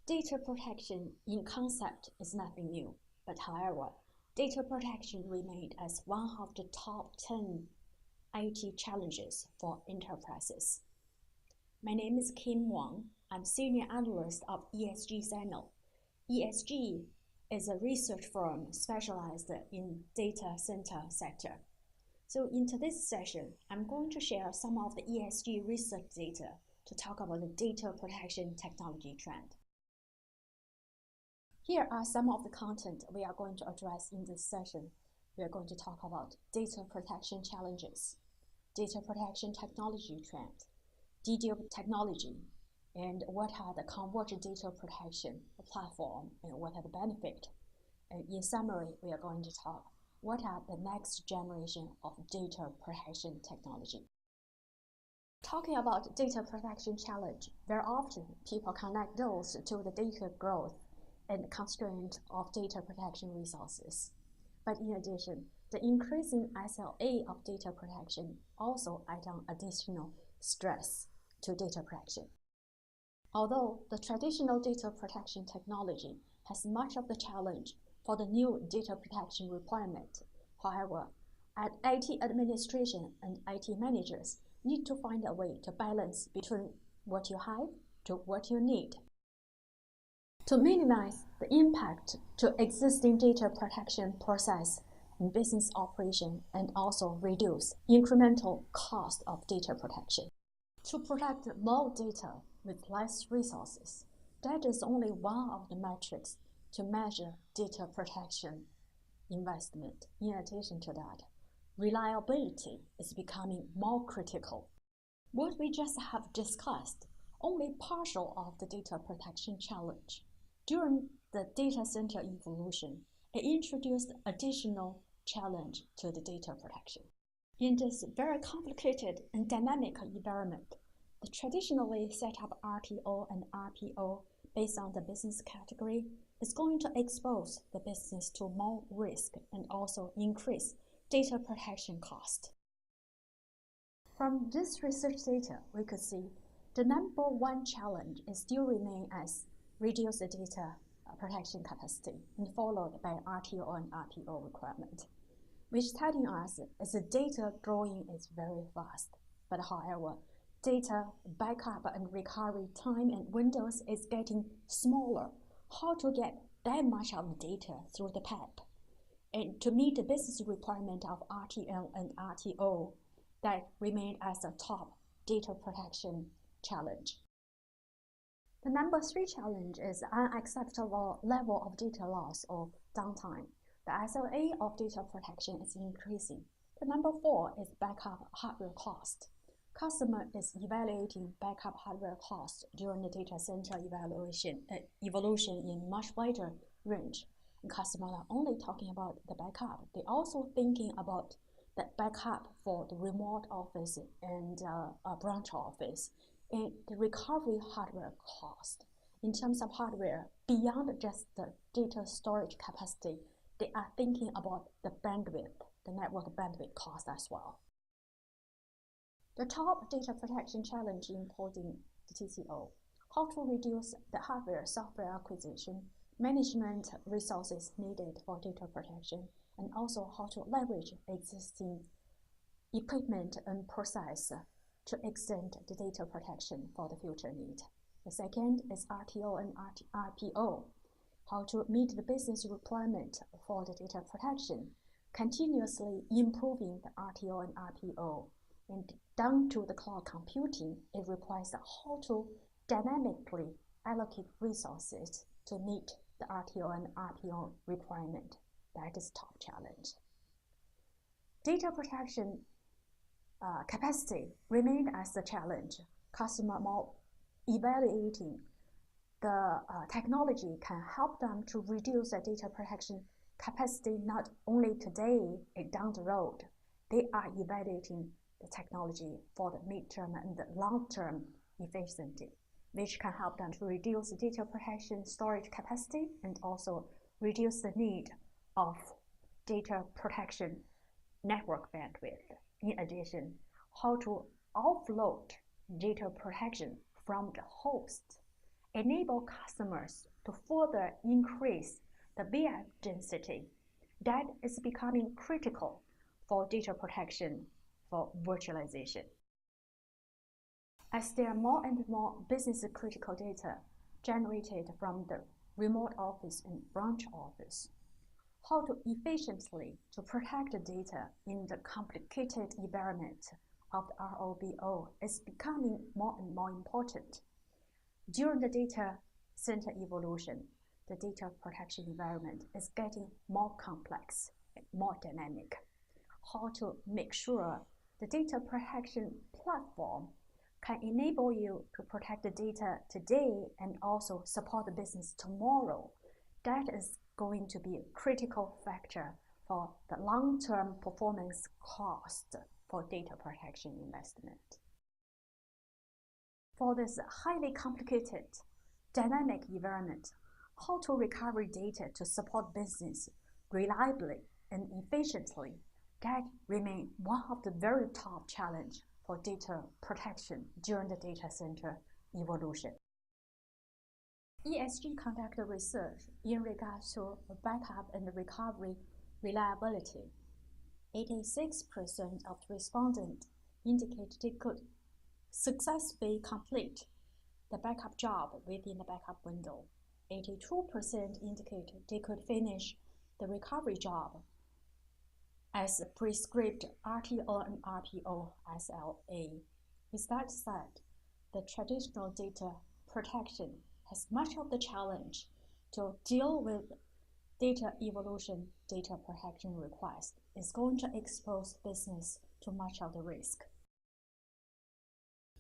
Data protection in concept is nothing new, but however, data protection remained as one of the top 10 IT challenges for enterprises. My name is Wang. I'm Senior Analyst of ESG-Sino. ESG is a research firm specialized in data center sector. So in today's session, I'm going to share some of the ESG research data to talk about the data protection technology trend. Here are some of the content we are going to address in this session. We are going to talk about data protection challenges, data protection technology trend, DDoS technology, and what are the converged data protection platform and what are the benefits. And in summary, we are going to talk what are the next generation of data protection technology. Talking about data protection challenge, very often people connect those to the data growth and constraint of data protection resources. But in addition, the increasing SLA of data protection also adds on additional stress to data protection. Although the traditional data protection technology has much of the challenge for the new data protection requirement, however, IT administration and IT managers need to find a way to balance between what you have to what you need. To minimize the impact to existing data protection process in business operation and also reduce incremental cost of data protection. To protect more data with less resources, that is only one of the metrics to measure data protection investment. In addition to that, reliability is becoming more critical. What we just have discussed only partial of the data protection challenge. During the data center evolution, it introduced additional challenge to the data protection. In this very complicated and dynamic environment, the traditionally set up RTO and RPO based on the business category is going to expose the business to more risk and also increase data protection cost. From this research data, we could see the number one challenge is still remain as reduce the data protection capacity and followed by RTO and RPO requirement, which telling us is the data growing is very fast. But however, data backup and recovery time and windows is getting smaller. How to get that much of data through the pipe? And to meet the business requirement of RTL and RTO, that remain as a top data protection challenge. The number three challenge is unacceptable level of data loss or downtime. The SLA of data protection is increasing. The number four is backup hardware cost. Customer is evaluating backup hardware cost during the data center evolution in much wider range. And customers are only talking about the backup. They're also thinking about the backup for the remote office and branch office. And the recovery hardware cost. In terms of hardware, beyond just the data storage capacity, they are thinking about the bandwidth, the network bandwidth cost as well. The top data protection challenge including the TCO, how to reduce the hardware-software acquisition, management resources needed for data protection, and also how to leverage existing equipment and process to extend the data protection for the future need. The second is RTO and RPO, how to meet the business requirement for the data protection, continuously improving the RTO and RPO. And down to the cloud computing, it requires how to dynamically allocate resources to meet the RTO and RPO requirement. That is top challenge. Data protection capacity remained as the challenge. Customer more evaluating the technology can help them to reduce the data protection capacity not only today and down the road. They are evaluating the technology for the midterm and the long-term efficiency, which can help them to reduce the data protection storage capacity and also reduce the need of data protection network bandwidth. In addition, how to offload data protection from the host enable customers to further increase the VM density that is becoming critical for data protection for virtualization. As there are more and more business-critical data generated from the remote office and branch office, how to efficiently to protect the data in the complicated environment of the ROBO is becoming more and more important. During the data center evolution, the data protection environment is getting more complex and more dynamic. How to make sure the data protection platform can enable you to protect the data today and also support the business tomorrow. That is going to be a critical factor for the long-term performance cost for data protection investment. For this highly complicated dynamic environment, how to recover data to support business reliably and efficiently, that remains one of the very top challenges for data protection during the data center evolution. ESG conducted research in regards to backup and recovery reliability. 86% of the respondents indicate they could successfully complete the backup job within the backup window. 82% indicate they could finish the recovery job as prescribed RTO and RPO SLA. With that said, the traditional data protection has much of the challenge to deal with data evolution, data protection request is going to expose business to much of the risk.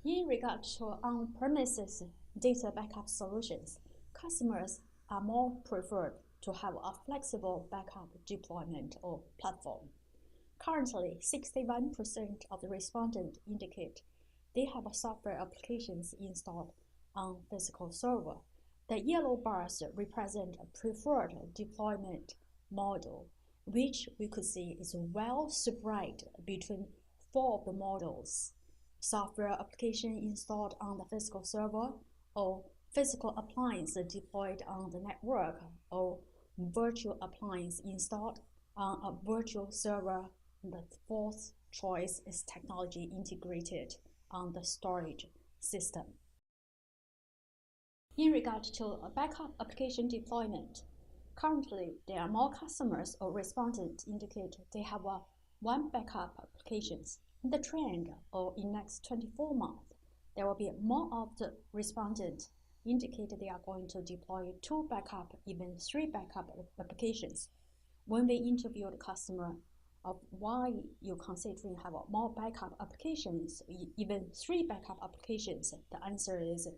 In regard to on-premises data backup solutions, customers are more preferred to have a flexible backup deployment or platform. Currently, 61% of the respondents indicate they have software applications installed on physical server. The yellow bars represent a preferred deployment model, which we could see is well spread between 4 of the models: software application installed on the physical server, or physical appliance deployed on the network, or virtual appliance installed on a virtual server. The fourth choice is technology integrated on the storage system. In regard to a backup application deployment, currently there are more customers or respondents indicate they have one backup applications. In the trend or in next 24 months, there will be more of the respondents indicate they are going to deploy 2 backup, even 3 backup applications. When we interview the customer of why you considering have more backup applications, even 3 backup applications, the answer is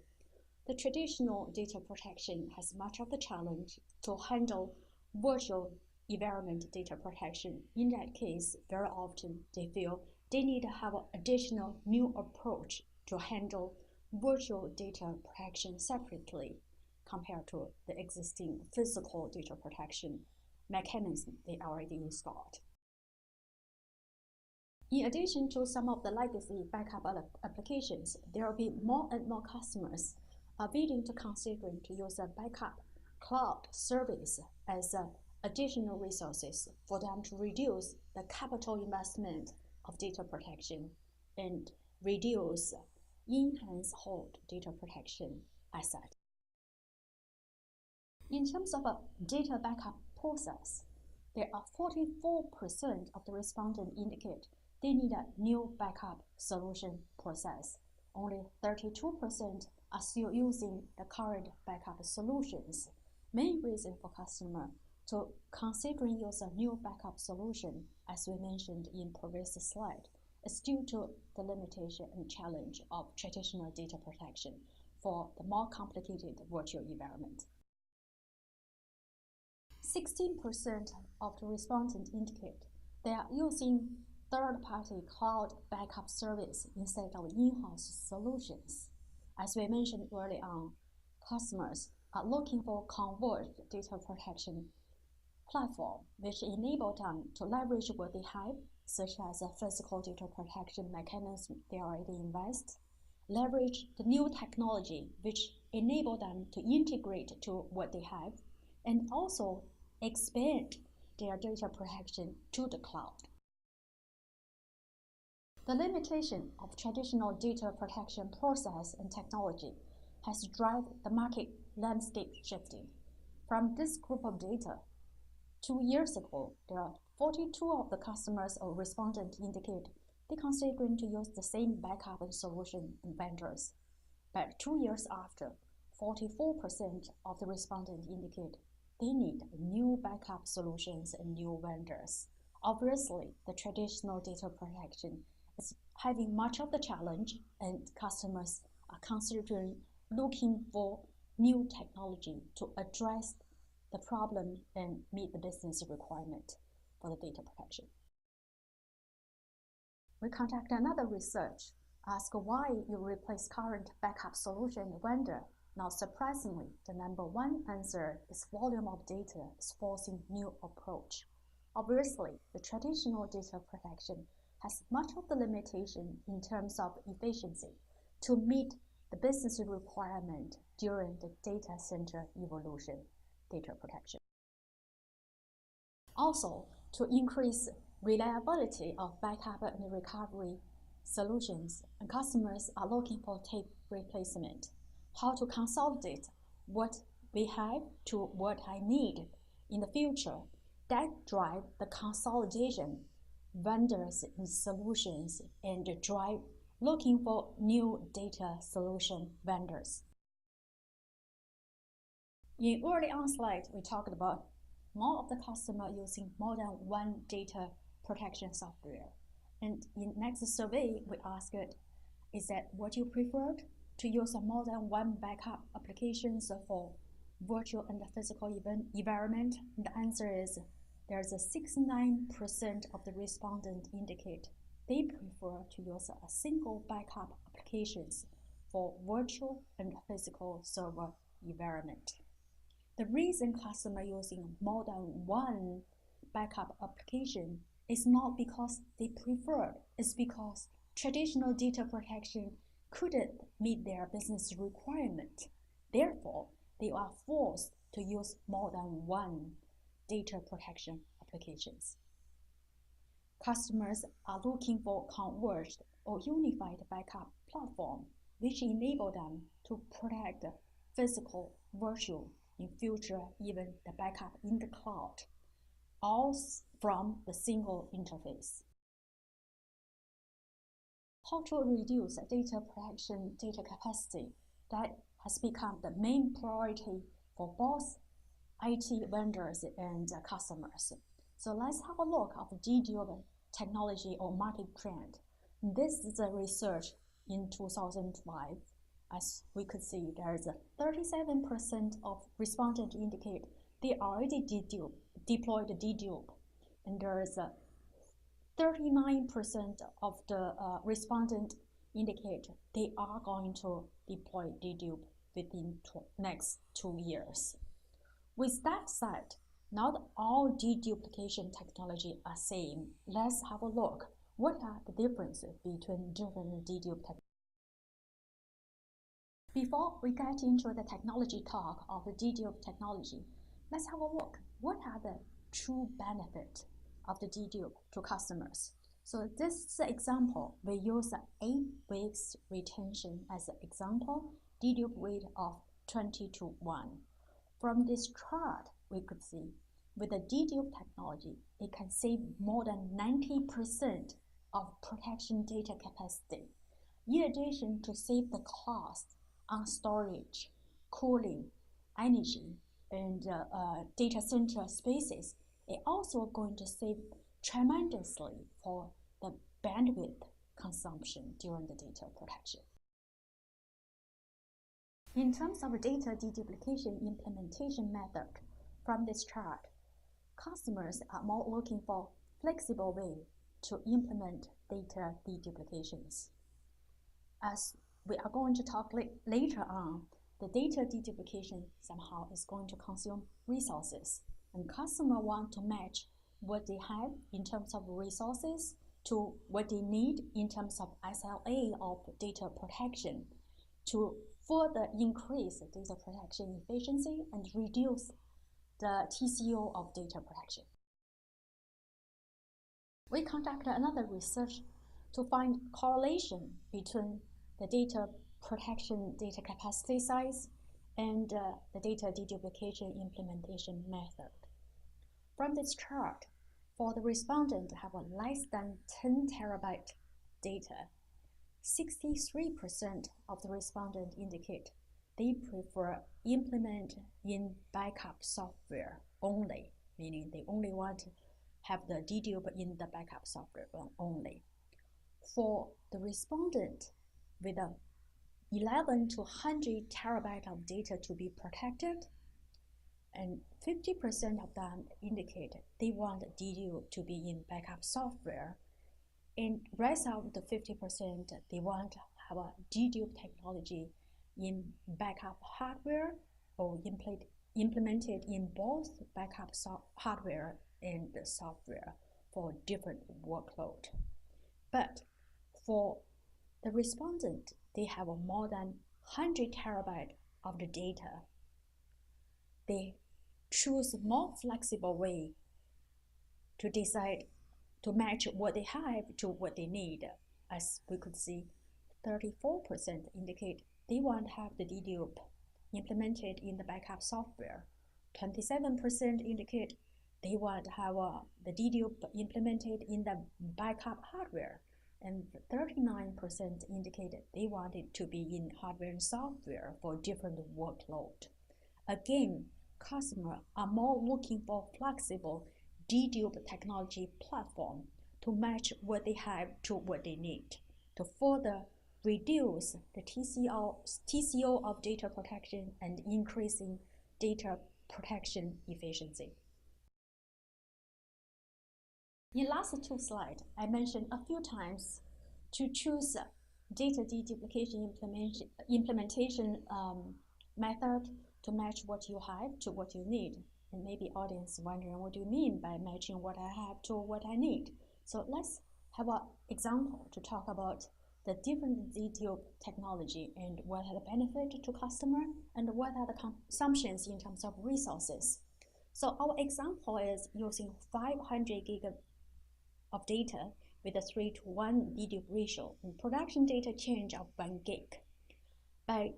the traditional data protection has much of the challenge to handle virtual environment data protection. In that case, very often they feel they need to have an additional new approach to handle virtual data protection separately compared to the existing physical data protection mechanism they already installed. In addition to some of the legacy backup applications, there will be more and more customers are willing to consider to use a backup cloud service as additional resources for them to reduce the capital investment of data protection and reduce enhanced hold data protection asset. In terms of a data backup process, there are 44% of the respondents indicate they need a new backup solution process. Only 32% are still using the current backup solutions. Main reason for customer to considering use a new backup solution, as we mentioned in previous slide, is due to the limitation and challenge of traditional data protection for the more complicated virtual environment. 16% of the respondents indicate they are using third-party cloud backup service instead of in-house solutions. As we mentioned early on, customers are looking for converged data protection platform which enable them to leverage what they have, such as a physical data protection mechanism they already invest, leverage the new technology which enable them to integrate to what they have, and also expand their data protection to the cloud. The limitation of traditional data protection process and technology has driven the market landscape shifting. From this group of data, 2 years ago, there are 42 of the customers or respondents indicate they considering to use the same backup solution and vendors. But 2 years after, 44% of the respondents indicate they need new backup solutions and new vendors. Obviously, the traditional data protection is having much of the challenge, and customers are considering looking for new technology to address the problem and meet the business requirement for the data protection. We conduct another research, ask why you replace current backup solution vendor. Now, surprisingly, the number one answer is volume of data is forcing new approach. Obviously, the traditional data protection has much of the limitation in terms of efficiency to meet the business requirement during the data center evolution data protection. Also, to increase reliability of backup and recovery solutions, and customers are looking for tape replacement, how to consolidate what we have to what I need in the future. That drive the consolidation vendors and solutions and drive looking for new data solution vendors. In early on slide, we talked about more of the customer using more than one data protection software. And in next survey, we asked, is that what you preferred to use more than one backup applications for virtual and physical environment? And the answer is there's a 69% of the respondents indicate they prefer to use a single backup applications for virtual and physical server environment. The reason customers using more than one backup application is not because they prefer, it's because traditional data protection couldn't meet their business requirement. Therefore, they are forced to use more than one data protection applications. Customers are looking for converged or unified backup platform, which enable them to protect physical, virtual, in future, even the backup in the cloud, all from the single interface. How to reduce data protection data capacity, that has become the main priority for both IT vendors and customers. So let's have a look at the DDoS technology or market trend. This is a research in 2005. As we could see, there is a 37% of respondents indicate they already deployed DDoS, and there is a 39% of the respondents indicate they are going to deploy DDoS within next 2 years. With that said, not all deduplication technology are same. Let's have a look. What are the differences between different dedupe technologies? Before we get into the technology talk of the dedupe technology, let's have a look. What are the true benefits of the dedupe to customers? So this is an example. We use 8 weeks retention as an example, dedupe rate of 20:1. From this chart, we could see with the dedupe technology, it can save more than 90% of protection data capacity. In addition to save the cost on storage, cooling, energy, and data center spaces, it also going to save tremendously for the bandwidth consumption during the data protection. In terms of data deduplication implementation method, from this chart, customers are more looking for flexible way to implement data deduplications. As we are going to talk later on, the data deduplication somehow is going to consume resources, and customers want to match what they have in terms of resources to what they need in terms of SLA of data protection to further increase data protection efficiency and reduce the TCO of data protection. We conducted another research to find correlation between the data protection data capacity size and the data deduplication implementation method. From this chart, for the respondent have a less than 10 terabyte data, 63% of the respondents indicate they prefer implement in backup software only, meaning they only want to have the dedupe in the backup software only. For the respondent with a 11 to 100 terabyte of data to be protected, and 50% of them indicate they want dedupe to be in backup software, and rest of the 50% they want to have a dedupe technology in backup hardware or implemented in both backup hardware and the software for different workload. But for the respondent, they have more than 100 terabyte of the data. They choose a more flexible way to decide to match what they have to what they need. As we could see, 34% indicate they want to have the dedupe implemented in the backup software. 27% indicate they want to have the dedupe implemented in the backup hardware. And 39% indicated they want it to be in hardware and software for different workload. Again, customers are more looking for flexible dedupe technology platform to match what they have to what they need to further reduce the TCO of data protection and increasing data protection efficiency. In last two slides, I mentioned a few times to choose data deduplication implementation method to match what you have to what you need. And maybe audience wondering, what do you mean by matching what I have to what I need? So let's have an example to talk about the different dedupe technology and what are the benefits to customer and what are the consumptions in terms of resources. So our example is using 500 gig of data with a 3:1 dedupe ratio and production data change of 1 gig. By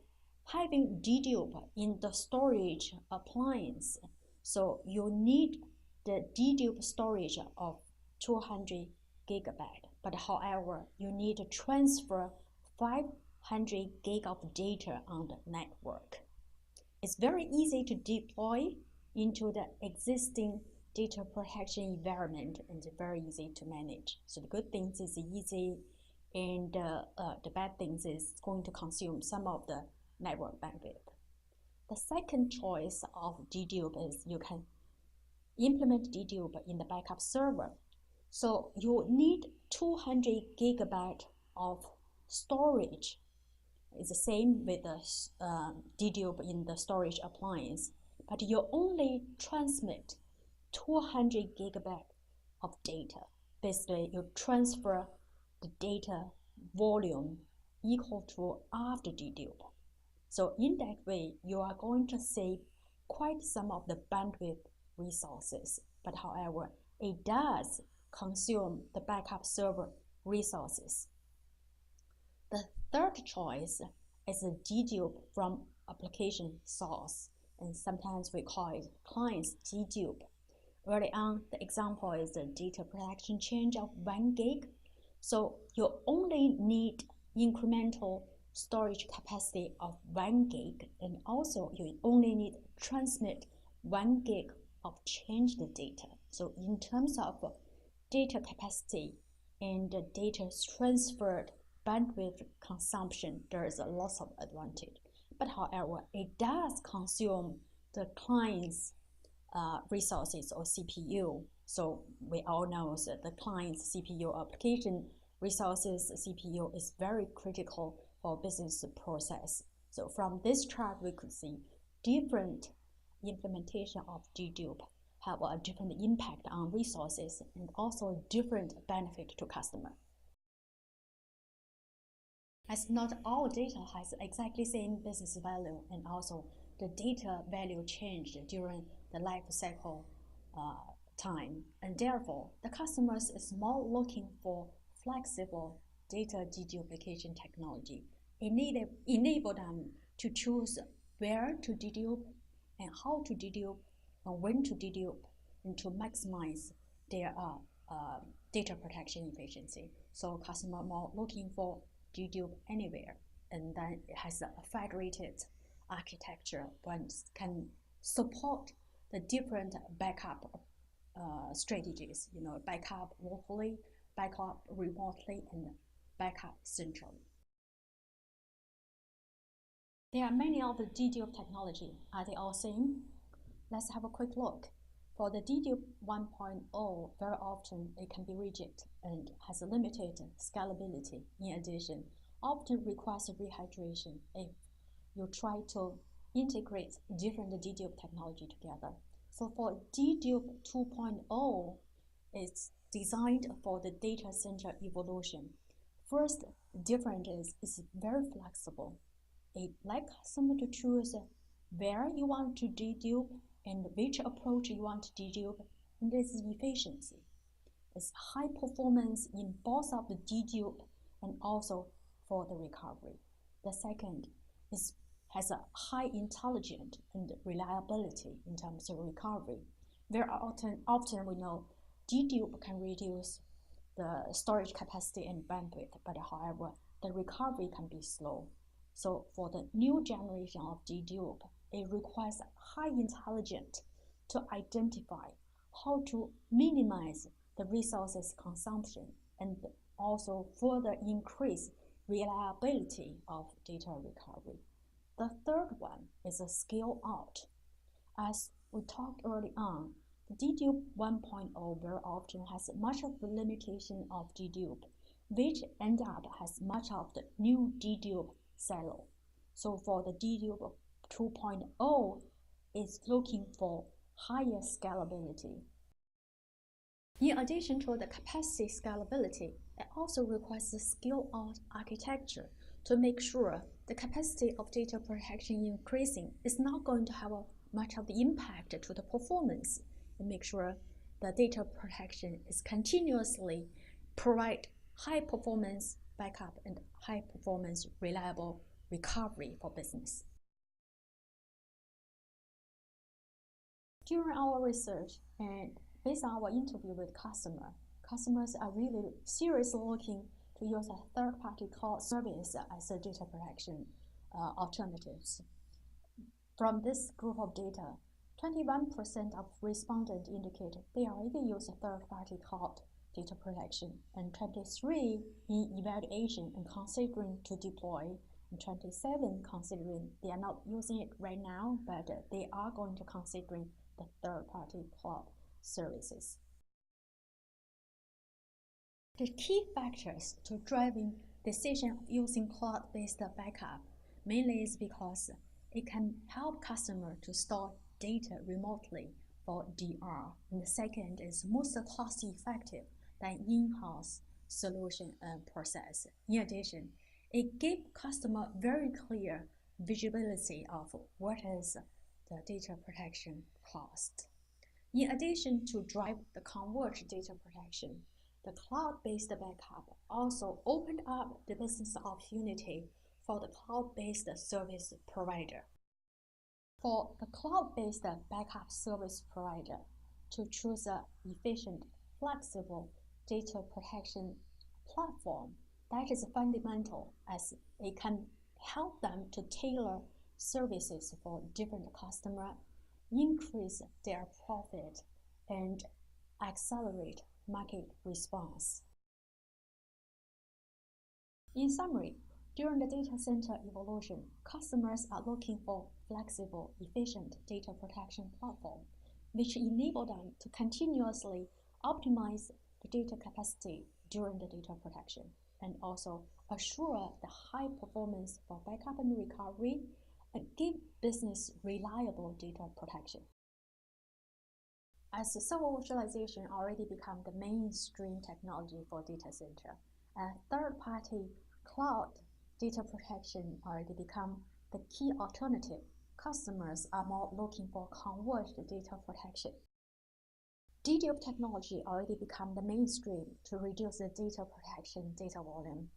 having dedupe in the storage appliance, so you need the dedupe storage of 200 gigabyte, but however, you need to transfer 500 gig of data on the network. It's very easy to deploy into the existing data protection environment and very easy to manage. So the good things is easy, and the bad things is going to consume some of the network bandwidth. The second choice of dedupe is you can implement dedupe in the backup server. So you need 200 gigabyte of storage. It's the same with the dedupe in the storage appliance, but you only transmit 200 gigabyte of data. Basically, you transfer the data volume equal to after dedupe. So in that way, you are going to save quite some of the bandwidth resources, but however, it does consume the backup server resources. The third choice is a dedupe from application source, and sometimes we call it client's dedupe. Early on, the example is the data protection change of 1 gig. So you only need incremental storage capacity of 1 gig, and also you only need transmit 1 gig of changed data. So in terms of data capacity and data transferred bandwidth consumption, there is a lot of advantage. But however, it does consume the client's resources or CPU. So we all know that the client's CPU application resources, CPU is very critical for business process. So from this chart, we could see different implementation of dedupe have a different impact on resources and also a different benefit to customer. As not all data has exactly same business value, and also the data value changed during the life cycle time, and therefore the customers is more looking for flexible data deduplication technology. Enable them to choose where to dedupe and how to dedupe and when to dedupe, and to maximize their data protection efficiency. So customer more looking for dedupe anywhere, and then it has a federated architecture once can support the different backup strategies, backup locally, backup remotely, and backup centrally. There are many of the dedupe technology. Are they all same? Let's have a quick look. For the dedupe 1.0, very often it can be rigid and has a limited scalability. In addition, often requires rehydration if you try to integrate different dedupe technology together. So for dedupe 2.0, it's designed for the data center evolution. First difference is it's very flexible. It lets customer to choose where you want to dedupe and which approach you want to dedupe, and this is efficiency. It's high performance in both of the dedupe and also for the recovery. The second has a high intelligence and reliability in terms of recovery. Very often we know dedupe can reduce the storage capacity and bandwidth, but however, the recovery can be slow. So for the new generation of dedupe, it requires high intelligence to identify how to minimize the resources consumption and also further increase reliability of data recovery. The third one is a scale out. As we talked early on, the dedupe 1.0 very often has much of the limitation of dedupe, which end up has much of the new dedupe silo. So for the dedupe 2.0, is looking for higher scalability. In addition to the capacity scalability, it also requires the scale-out architecture to make sure the capacity of data protection increasing is not going to have much of the impact to the performance, and make sure the data protection is continuously provide high performance backup and high performance reliable recovery for business. During our research and based on our interview with customers are really seriously looking to use a third-party cloud service as a data protection alternatives. From this group of data, 21% of respondents indicate they already use a third-party cloud data protection, and 23 in evaluation and considering to deploy, and 27 considering they are not using it right now, but they are going to considering the third-party cloud services. The key factors to driving decision of using cloud-based backup mainly is because it can help customer to store data remotely for DR. And the second is most cost-effective than in-house solution and process. In addition, it gives customer very clear visibility of what is the data protection cost. In addition to drive the converged data protection, the cloud-based backup also opened up the business opportunity for the cloud-based service provider. For the cloud-based backup service provider to choose an efficient, flexible data protection platform, that is fundamental as it can help them to tailor services for different customers, increase their profit, and accelerate market response. In summary, during the data center evolution, customers are looking for flexible, efficient data protection platform, which enable them to continuously optimize the data capacity during the data protection, and also assure the high performance for backup and recovery, and give business reliable data protection. As server virtualization already become the mainstream technology for data center, and third-party cloud data protection already become the key alternative. Customers are more looking for converged data protection. DDoS technology already become the mainstream to reduce the data protection data volume.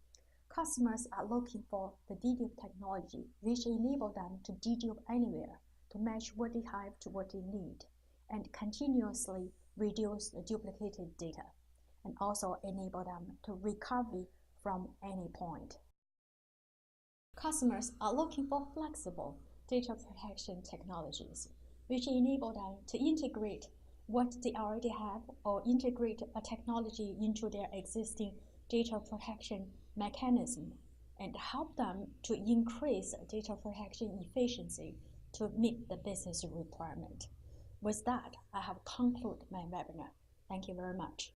Customers are looking for the DDoS technology which enable them to DDoS anywhere to match what they have to what they need and continuously reduce the duplicated data and also enable them to recover from any point. Customers are looking for flexible data protection technologies which enable them to integrate what they already have or integrate a technology into their existing data protection mechanism and help them to increase data protection efficiency to meet the business requirement. With that, I have concluded my webinar. Thank you very much.